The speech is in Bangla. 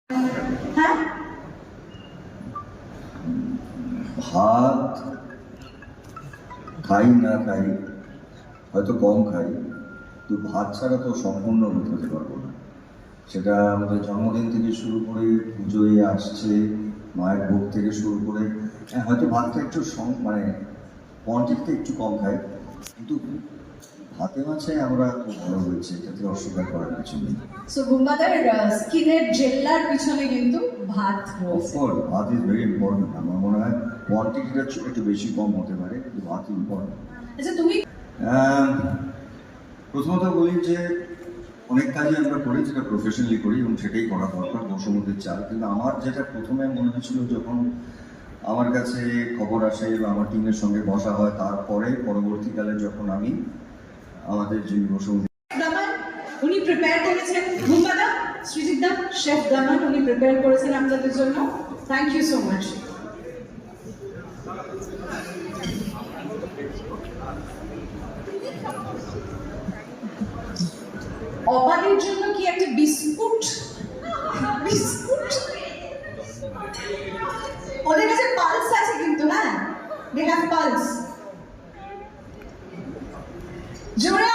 হ্যাঁ, ভাত খাই না খাই, হয়তো কম খাই, তো ভাত ছাড়া তো সম্পূর্ণ হতে পারবো না। সেটা আমাদের জন্মদিন থেকে শুরু করে পুজোয় আসছে, মায়ের ভোগ থেকে শুরু করে, হয়তো ভাতটা একটু মানে কোয়ান্টিটিতে একটু কম খাই, কিন্তু ভাতে মাছে আমরা খুব বড় হয়েছে, এটাতে অস্বীকার করার কিছু নেই। সো বুম্বাদার স্কিনের জেল্লার পিছনে কিন্তু ভাত রয়েছে। অফকোর্স ভাত ইজ ভেরি ইম্পর্টেন্ট। আমার মনে হয় কোয়ান্টিটিটা একটু বেশি কম হতে পারে, কিন্তু ভাত ইম্পর্টেন্ট। আচ্ছা, তুমি প্রথমত বলি যে অনেক কাজই আমরা করি যেটা প্রফেশনালি করি এবং সেটাই করা দরকার, বসুমতির চাল। কিন্তু আমার যেটা প্রথমে মনে হয়েছিল যখন আমার কাছে খবর আসে বা আমার টিমের সঙ্গে বসা হয়, তারপরে পরবর্তীকালে যখন আমি আমাদের যিনি বসুমতী দামান উনি প্রিপেয়ার করেছেন, বুম্বাদা সৃজিত দা শেফ দামান উনি প্রিপেয়ার করেছেন আপনাদের জন্য। Thank you so much. অপারের জন্য কি একটা বিস্কুট? বিস্কুট ওদের কাছে পালস আছে কিন্তু, হ্যাঁ, দে হ্যাভ পালস। জোরে